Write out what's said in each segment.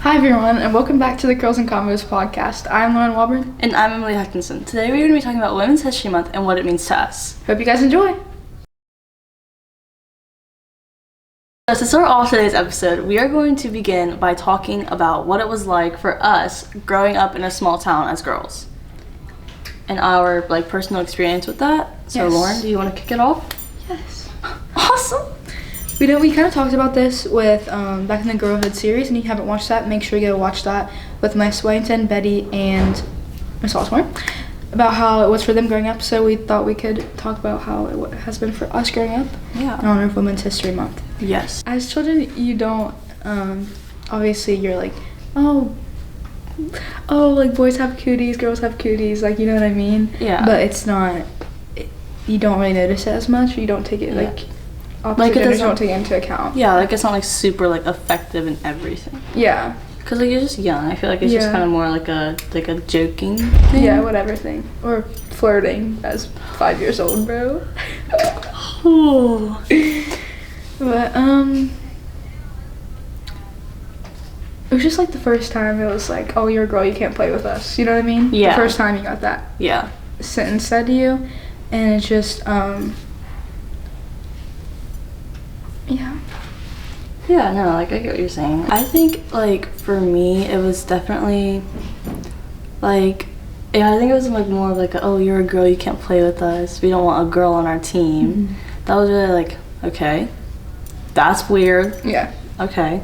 Hi everyone, and welcome back to the Girls in Combos podcast. I'm Lauren Walburn. And I'm Emily Hutchinson. Today we're going to be talking about Women's History Month and what it means to us. Hope you guys enjoy. So to start off today's episode, we are going to begin by talking about what it was like for us growing up in a small town as girls. And our personal experience with that. So Yes. Lauren, do you want to kick it off? Yes. Awesome! We kind of talked about this with back in the Girlhood series, and if you haven't watched that, make sure you go watch that with Miss Wellington, Betty, and Miss Osborne about how it was for them growing up. So we thought we could talk about how it has been for us growing up in honor of Women's History Month. Yes. As children, you don't, obviously you're like, oh, like boys have cooties, girls have cooties, like, you know what I mean? Yeah. But it's not, you don't really notice it as much, you don't take it, opposite genders don't take it into account. Yeah, it's not super effective in everything. Yeah. Because you're just young. I feel like it's just kind of more like a joking thing. Yeah, whatever thing. Or flirting as 5 years old, bro. Ooh. But, it was just the first time it was like, oh, you're a girl, you can't play with us. You know what I mean? Yeah. The first time you got that Yeah. sentence said to you. And it's just, yeah. Yeah, no, I get what you're saying. I think, for me, it was definitely, I think it was more of oh, you're a girl, you can't play with us. We don't want a girl on our team. Mm-hmm. That was really okay. That's weird. Yeah. Okay.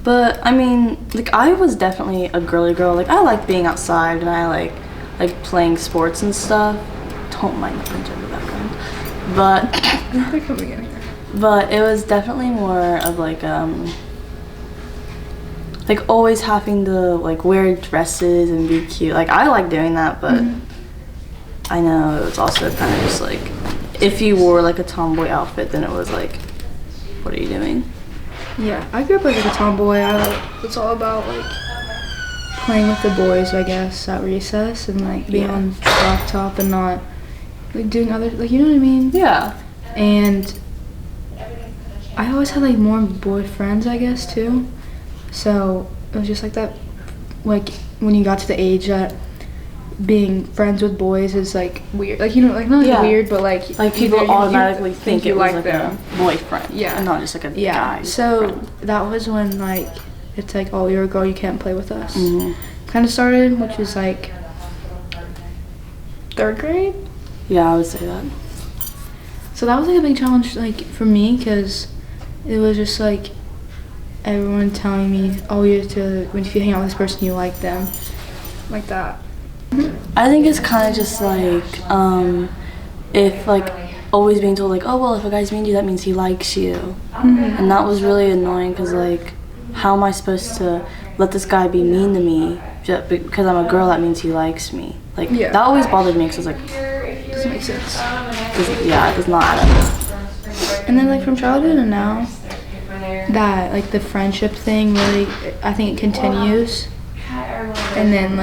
But, I mean, I was definitely a girly girl. I like being outside and I like playing sports and stuff. Don't mind the printer in the background. But... They're coming in here. But it was definitely more of always having to wear dresses and be cute. I like doing that, but I know it was also kind of just if you wore a tomboy outfit, then it was what are you doing? Yeah, I grew up as a tomboy. It's all about playing with the boys, I guess, at recess and being on the blacktop and not doing other you know what I mean? Yeah. And I always had more boyfriends, I guess, too. So it was just that, when you got to the age that being friends with boys is weird. Not weird, but people automatically think it was like them. A boyfriend. Yeah. And not just a guy. So that was when it's oh, you're a girl, you can't play with us. Mm-hmm. Kind of started, which was 3rd grade. Yeah, I would say that. So that was a big challenge for me because it was just everyone telling me, oh, you have to, if you hang out with this person, you like them, like that. I think it's kind of just if always being told oh, well, if a guy's mean to you, that means he likes you. And that was really annoying because how am I supposed to let this guy be mean to me just because I'm a girl? That means he likes me. That always bothered me because Doesn't make sense. it does not add up. And then from childhood and now, that the friendship thing really, I think it continues. And then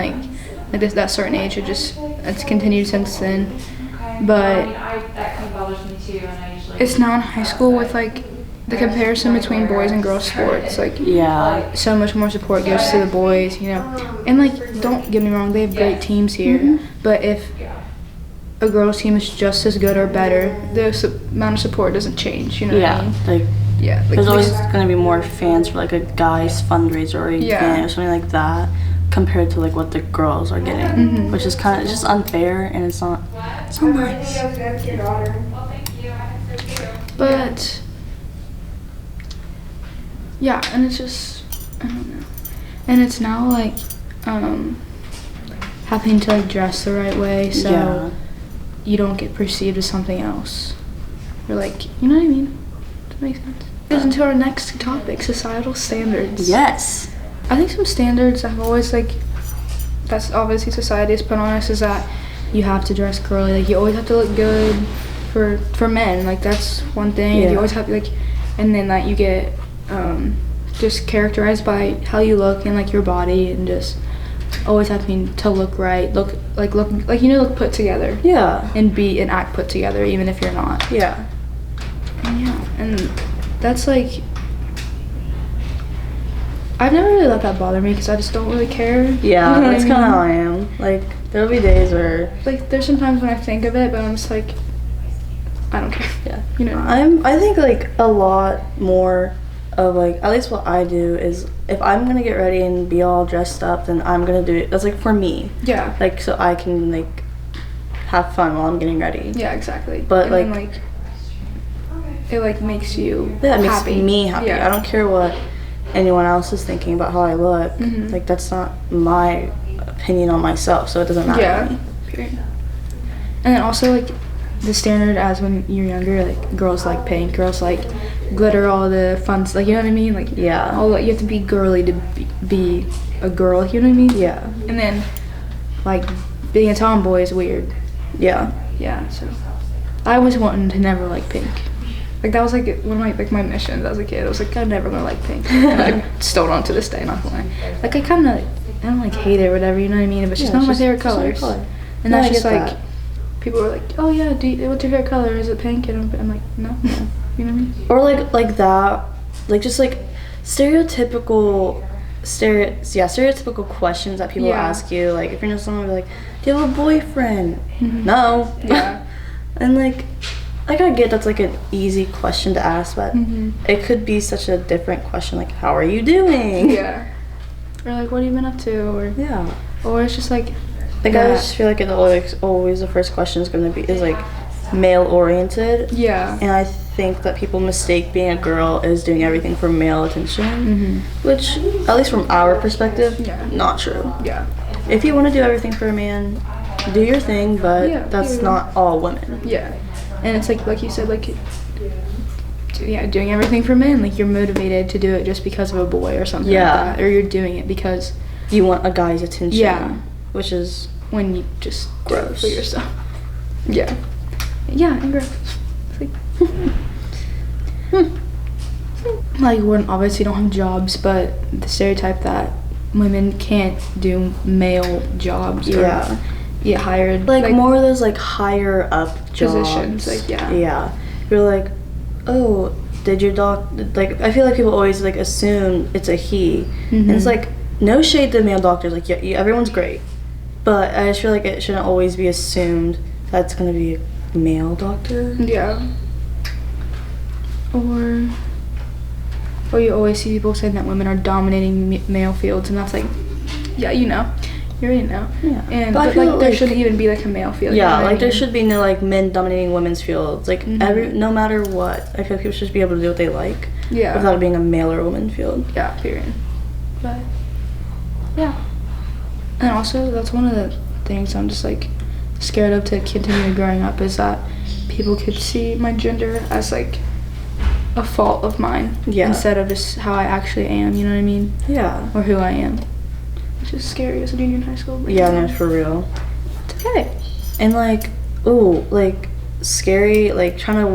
that certain age, it's continued since then. But it's now in high school with the comparison between boys and girls sports. So much more support goes to the boys, you know. And don't get me wrong, they have great teams here. But if a girls team is just as good or better, the amount of support doesn't change, you know what I mean? There's always going to be more fans for a guy's fundraiser or event or something like that compared to what the girls are getting, which is kind of just unfair and it's not nice. But yeah, and it's just, I don't know. And it's now having to dress the right way so you don't get perceived as something else. Or you know what I mean? Does that make sense? Goes into our next topic, societal standards. Yes. I think some standards have always that's obviously society has put on us is that you have to dress girly. You always have to look good for men. That's one thing. Yeah. You always have and then you get just characterized by how you look and your body and just always having to look right, look put together. Yeah. And act put together even if you're not. Yeah. And that's I I've never really let that bother me because I just don't really care. Yeah, You know what that's I kind of mean? how I am. Like, there'll be days where Like, there's some times when I think of it, but I'm just like, I don't care. yeah. You know what I mean? I think like a lot more of like at least what I do is if I'm gonna get ready and be all dressed up, then I'm gonna do it. That's like for me, Yeah. like so I can like have fun while I'm getting ready. Yeah, exactly. But, and then, like- it like makes you Yeah, it happy. makes me happy. Yeah. I don't care what anyone else is thinking about how I look. Mhm. Like that's not my opinion on myself, so it doesn't matter Yeah. to me. Period. And then also like the standard as when you're younger, like girls like pink, girls like glitter, all the fun like you know what I mean? Like Yeah. all you have to be girly to be a girl, you know what I mean? Yeah. And then like being a tomboy is weird. Yeah. Yeah, so I was wanting to never like pink. Like that was like one of my missions as a kid. I was like I'm never gonna like pink. And I still don't to this day, not gonna lie. Like I kinda I don't like hate it or whatever, you know what I mean? But it's just Yeah, not my it's favorite just not your colors. color. And No, that's I just get like that. people were like, oh yeah, what's your favorite color? Is it pink? And I'm like, no. You know what I mean? Or like that, like just like stereotypical questions that people Yeah. ask you. Like if you're just someone like, do you have a boyfriend? Mhm. No. Yeah. And like I get that's like an easy question to ask, but Mhm. it could be such a different question. Like, how are you doing? Yeah. Or like, what have you been up to? Yeah. Or it's just like, Like I that- just feel like it's always the first question is gonna be like male oriented. yeah. And I think that people mistake being a girl as doing everything for male attention, Mhm. which, at least from our perspective, Yeah. not true. Yeah. If you want to do everything for a man, do your thing, but Yeah, that's yeah. not all women. Yeah. And it's like you said, like, yeah, doing everything for men. Like you're motivated to do it just because of a boy or something Yeah. like that. Or you're doing it because You want a guy's attention, Yeah. which is when you just do it Gross. for yourself. Yeah. Yeah, and gross. It's like we obviously don't have jobs, but the stereotype that women can't do male jobs or Yeah. get hired like more of those like higher up jobs. Positions, like, yeah. Yeah. You're like, oh, did your like I feel like people always like assume it's a he, and it's Mhm. like no shade to male doctors. Like yeah, everyone's great, but I just feel like it shouldn't always be assumed that's gonna be a male doctor. Yeah. Or you always see people saying that women are dominating male fields, and that's like, yeah, you already know. Yeah. And But I but feel like there like- shouldn't even be like a male field. you know Yeah, what I like there mean? should be no like men dominating women's fields. Like Mhm. no matter what, I feel like people should just be able to do what they like Yeah. without it being a male or woman field. Yeah, period. But yeah. And also that's one of the things I'm just like scared of to continue growing up is that people could see my gender as like a fault of mine. Yeah. Instead of just how I actually am, you know what I mean? Yeah. Or who I am. Which is scary as a junior in high school. but Yeah, you know, no, for real. It's okay. And like, ooh, like scary, like trying to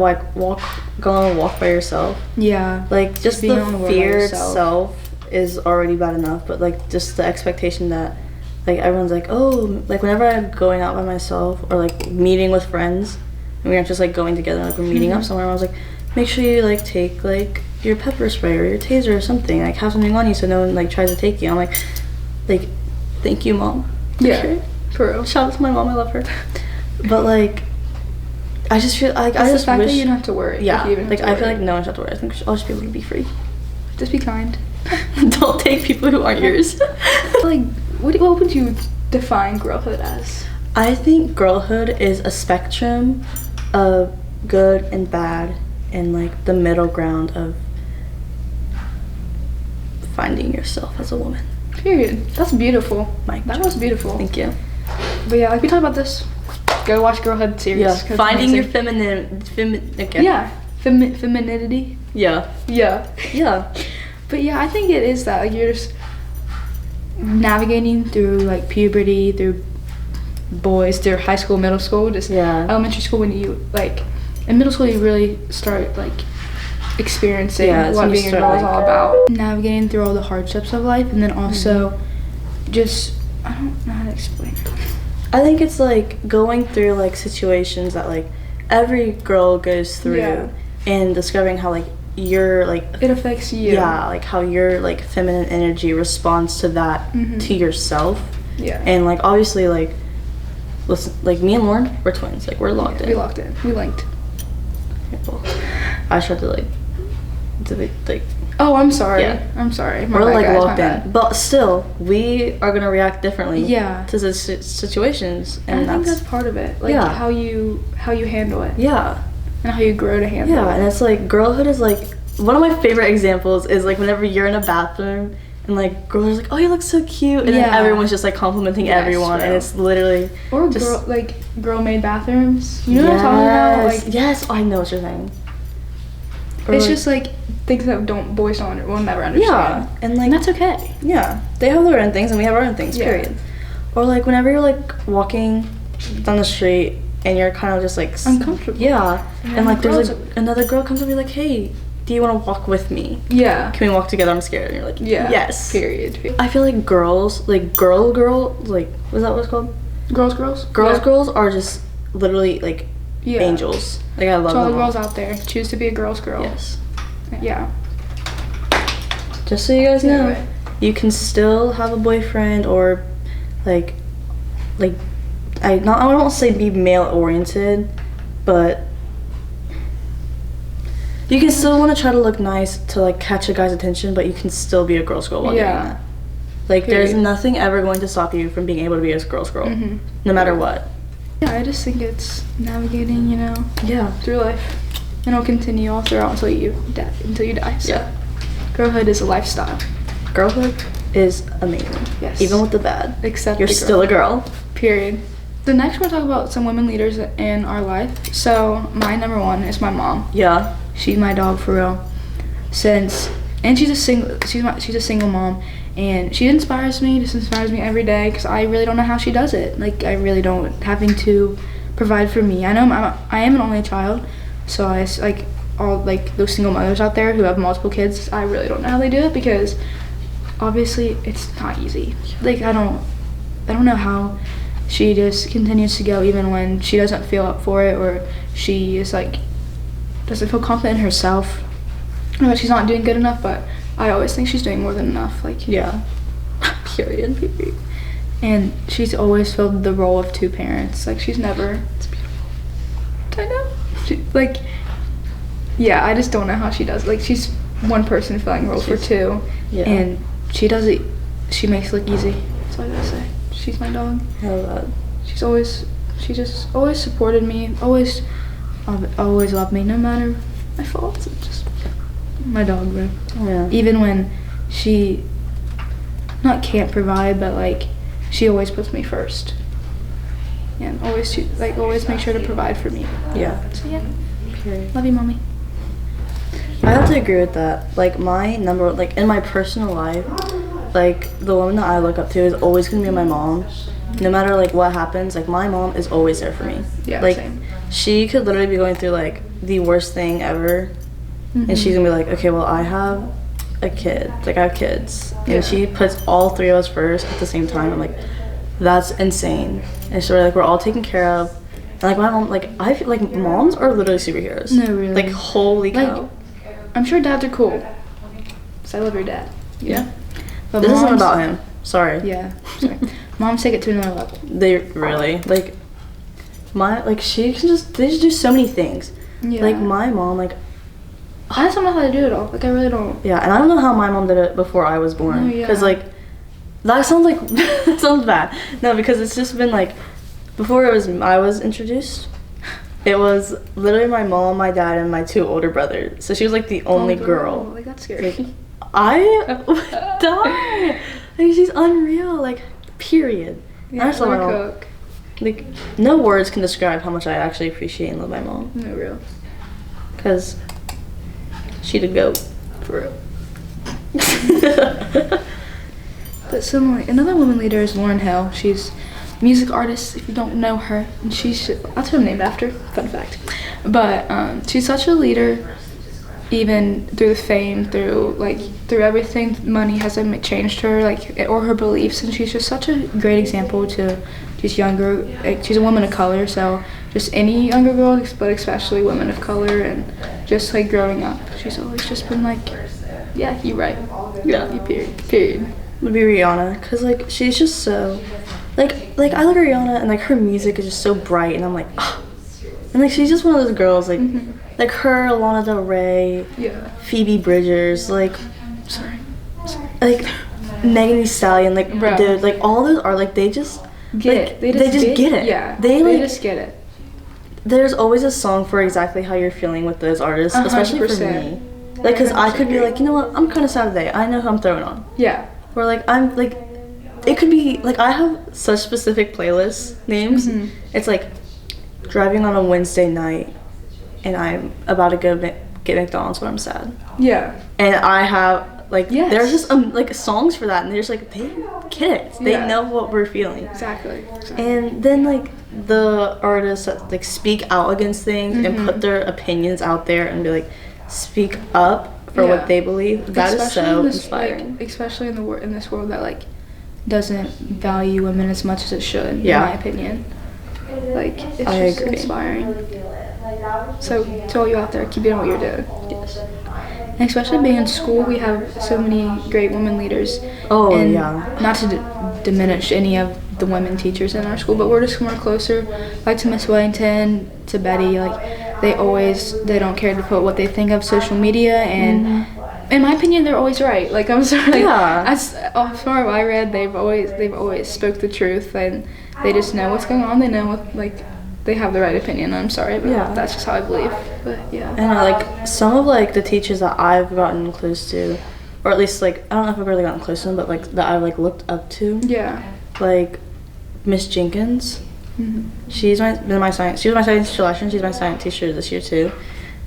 go on a walk by yourself. Yeah. Like just being the on the road by fear yourself. itself is already bad enough, but like just the expectation that like everyone's like, oh, like whenever I'm going out by myself or like meeting with friends, and we aren't just like going together, like we're meeting up somewhere. I was like, make sure you like take like your pepper spray or your taser or something, like have something on you so no one like tries to take you. I'm like, thank you, Mom. Yeah. Okay. For real. Shout out to my mom, I love her. But like, I just feel like It's I the just fact wish. that you don't have to worry. Yeah, you even have like to I feel worry. like no one should have to worry. I think I'll just be able to be free. Just be kind. Don't take people who aren't yours. Like, what would you define girlhood as? I think girlhood is a spectrum of good and bad, and like the middle ground of finding yourself as a woman. Period. That's beautiful. Mic That drop. was beautiful. Thank you. But yeah, like we talked about this. Go watch Girlhood series. Yeah, 'cause it's finding your amazing. okay. Yeah, femininity. Yeah. Yeah. Yeah. But yeah, I think it is that like you're just navigating through like puberty, through boys, through high school, middle school, just Yeah. elementary school. When you like in middle school, you really start like experiencing Yeah, that's what when you being a start, girl is like- all about. Navigating through all the hardships of life, and then also just I don't know how to explain it. I think it's like going through like situations that like every girl goes through Yeah. and discovering how like your like It affects you. yeah, like how your like feminine energy responds to that to yourself. Yeah. And like obviously like listen, like me and Lauren, we're twins. Like we're locked in. We locked in. We linked. I tried to like like Oh, I'm sorry. Yeah. I'm sorry. My we're bad, like guys, my locked in, bad. but still we are gonna react differently. Yeah. To the situations, and I think that's part of it. Like Yeah. how you handle it yeah. and how you grow to handle Yeah, it. and it's like girlhood is like one of my favorite examples is like whenever you're in a bathroom and like girls are like, oh, you look so cute, and then Yeah. everyone's just like complimenting Yes, everyone, and bro. it's literally Or just girl-made bathrooms. You know what I'm talking about? Like yes, I know what you're saying. Or it's like- just like things that boys will never understand. yeah, and like And that's okay. yeah, they have their own things and we have our own things. Yeah. Period. Or like whenever you're like walking down the street and you're kind of just like Uncomfortable. Yeah, And and like the there's girls like another girl comes up and be like, hey, do you want to walk with me? Yeah. Can we walk together? I'm scared. And you're like, Yeah. yes. Period. I feel like girls, like girl, like was that what it's called? Girls. Girls, Yeah. girls are just literally like Yeah. angels. Like I love So all them. the all. girls out there, choose to be a girl's girl. Yes. Yeah. Just so you guys know, Anyway. you can still have a boyfriend or like I won't say be male oriented, but you can still want to try to look nice to like catch a guy's attention, but you can still be a girl's girl while doing Yeah. that. Like there's Period. nothing ever going to stop you from being able to be a girl's girl, Mhm. no matter what. Yeah, I just think it's navigating, Yeah. through life, and it'll continue all throughout until you die. So, Yeah. girlhood is a lifestyle. Girlhood is amazing. Yes. Even with the bad, Except you're the still a girl. Period. The next we're talking about some women leaders in our life. So my number one is my mom. Yeah. She's my dog for real. And she's a single mom, and she inspires me. Just inspires me every day because I really don't know how she does it. Like I really don't, having to provide for me. I know I am an only child, so I like all like those single mothers out there who have multiple kids. I really don't know how they do it because obviously it's not easy. Like I don't know how she just continues to go even when she doesn't feel up for it, or she is like doesn't feel confident in herself, or that she's not doing good enough. But I always think she's doing more than enough. Like Yeah. period. And she's always filled the role of two parents. Like she's never. It's beautiful. I know. Yeah, I just don't know how she does. Like she's one person filling roles for two, Yeah. and she does it. She makes it look easy. That's all I gotta say. She's my dog. I love that. She just always supported me. Always loved me, no matter my faults. It's just my dog, bro. Yeah. Even when she can't provide, but like she always puts me first, and always make sure to provide for me. Yeah. So yeah, Period. love you, mommy. I have to agree with that. Like my number, like in my personal life, like the woman that I look up to is always gonna be my mom. No matter like what happens, like my mom is always there for me. Yeah, Like same. she could literally be going through like the worst thing ever, and she's gonna be like, okay, well I have a kid. Like I have kids, and Yeah. she puts all three of us first at the same time. I'm like, that's insane. And so like we're all taken care of. And like my mom, like I feel like moms are literally superheroes. No, really. Like holy cow. Like, I'm sure dads are cool. So I love your dad. Yeah. But This isn't moms- about him. Sorry. Yeah. Sorry. Moms take it to another level. They really like they just do so many things. Yeah. Like my mom, like I just don't know how to do it all. Like I really don't. yeah, and I don't know how my mom did it before I was born. Oh, yeah. Cause like that sounds like that sounds bad. No, because it's just been like before I was introduced. It was literally my mom, my dad, and my two older brothers. So she was like the only girl. Like that's scary. Like, I would die. Like she's unreal. Like period. Yeah, I just love my let her mom. cook. Like no words can describe how much I actually appreciate and love my mom. No real. Cause she the goat. For real. But similarly, another woman leader is Lauryn Hill. She's a music artist, if you don't know her. And that's who I'm named after. Fun fact. But she's such a leader even through the fame, through everything, money hasn't changed her, like, or her beliefs, and she's just such a great example to just younger, like, she's a woman of color, so just any younger girl, but especially women of color, and just, like, growing up, she's always just been like, yeah, you're right. Yeah. Period. Would be Rihanna, because, like, she's just so, like, I look at Rihanna, and, like, her music is just so bright, and I'm like, ah. And, like, she's just one of those girls, like, like her, Lana Del Rey, Yeah. Phoebe Bridgers, like, Sorry. like, Megan Thee Stallion, like, Bro. dude, like, all those are, like, they just, Get like, it. they just get it. Yeah. They, like, just get it. there's always a song for exactly how you're feeling with those artists, especially for 100%. me. Like, because I could be like, you know what, I'm kind of sad today. I know who I'm throwing on. Yeah. Or, like, I'm, like, it could be, like, I have such specific playlist names. It's, like, driving on a Wednesday night, and I'm about to go get McDonald's when I'm sad. Yeah. And I have, like, Yes. there's just, like, songs for that, and they're just, like, they get it. They Yeah. know what we're feeling. Exactly. And then, like, the artists that, like, speak out against things and put their opinions out there and be like, speak up for Yeah. what they believe. That is so inspiring. Especially in this world that, like, doesn't value women as much as it should, Yeah. in my opinion. Like, it's I just agree. inspiring. So, to all you out there, keep doing what you're doing. Yes. And especially being in school, we have so many great women leaders. Oh, and yeah. Not to diminish any of the women teachers in our school, but we're just more closer. Like to Miss Wellington, to Betty, like they don't care to put what they think of social media, and in my opinion, they're always right. Like, I'm sorry. Yeah. As far as I read, they've always spoke the truth, and they just know what's going on. They know what, like, they have the right opinion. I'm sorry, but Yeah. that's just how I believe. But yeah. And, like, some of, like, the teachers that I've gotten close to, or at least, like, I don't know if I've really gotten close to them, but, like, that I've, like, looked up to, Yeah. like, Miss Jenkins. She was my science teacher last year, and she's my science teacher this year too.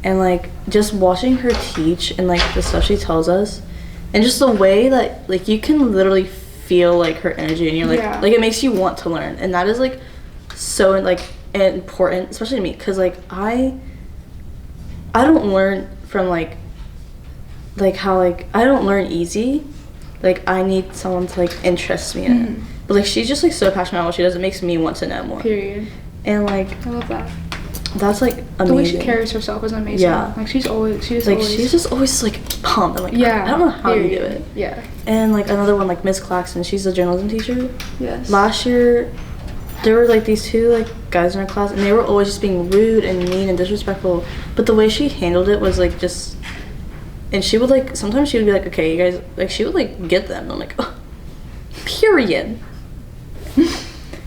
And, like, just watching her teach and, like, the stuff she tells us, and just the way that, like, you can literally feel, like, her energy, and you're like, Yeah. like, it makes you want to learn, and that is, like, so, like, important, especially to me, because, like, I don't learn from, like how, like, I don't learn easy. Like, I need someone to, like, interest me in it. But, like, she's just, like, so passionate about what she does. It makes me want to know more. Period. And, like, I love that. that's, like, amazing. The way she carries herself is amazing. Yeah. Like, she's just always, like, pumped. I'm like, Yeah. I don't know how you do period. it. Yeah. And, like, another one, like, Miss Claxton, she's a journalism teacher. Yes. Last year, there were, like, these two, like, guys in our class, and they were always just being rude and mean and disrespectful. But the way she handled it was, like, just... And she would, like, sometimes she would be like, okay, you guys... Like, she would, like, get them. And I'm like, oh, period.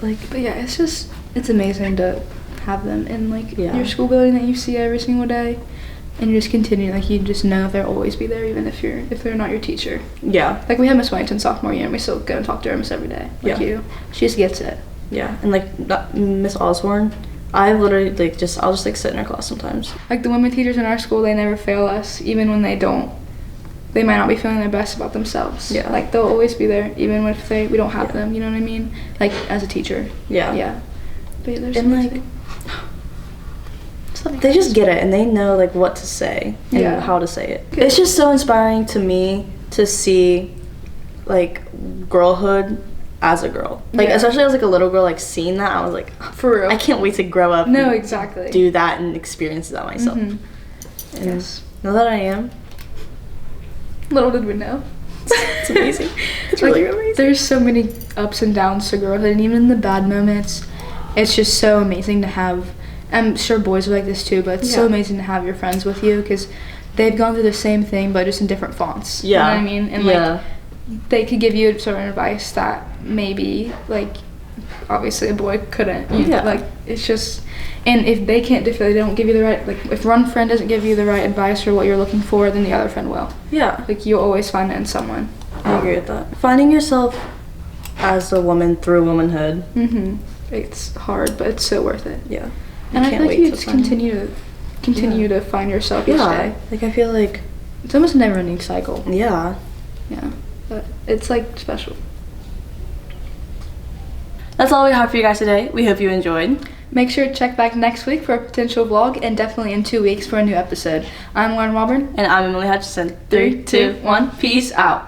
Like, But yeah, it's amazing to have them in, like, Yeah. your school building that you see every single day, and you just continue, like, you just know they'll always be there, even if they're not your teacher. yeah. Like, we had Miss Wellington sophomore year, and we still go and talk to her almost every day. Like Yeah. you, she just gets it. Yeah. And, like, Miss Osborne, I literally, like, I'll just, like, sit in her class sometimes. Like, the women teachers in our school, they never fail us, even when they don't. They might not be feeling their best about themselves. Yeah. Like, they'll always be there, even if we don't have Yeah. them. You know what I mean? Like, as a teacher. Yeah. Yeah. But there's And, like, they just get it, and they know, like, what to say and Yeah. how to say it. Good. It's just so inspiring to me to see, like, girlhood as a girl. Like, Yeah. especially as, like, a little girl, like, seeing that, I was like, For real. I can't wait to grow up No, and exactly. do that and experience that myself. Mhm. And Yes. now that I am, Little did we know. it's amazing. It's Like, really amazing. There's so many ups and downs to girlhood, and even in the bad moments, it's just so amazing to have. I'm sure boys are like this too, but it's so Yeah. amazing to have your friends with you because they've gone through the same thing, but just in different fonts. Yeah. You know what I mean? And Yeah. like, they could give you certain advice that maybe, like, obviously a boy couldn't. Yeah. Like, it's just, and if they can't, if they don't give you the right, like, if one friend doesn't give you the right advice or what you're looking for, then the other friend will. Yeah. Like, you'll always find it in someone. I agree with that. Finding yourself as a woman through womanhood. It's hard, but it's so worth it. Yeah. And I can't feel like wait you to just find- continue to find yourself each Yeah. day. Like, I feel like, It's almost a never-ending cycle. yeah. Yeah, but it's like special. That's all we have for you guys today. We hope you enjoyed. Make sure to check back next week for a potential vlog, and definitely in 2 weeks for a new episode. I'm Lauren Wauburn. And I'm Emily Hutchison. 3, 2, 1, peace out.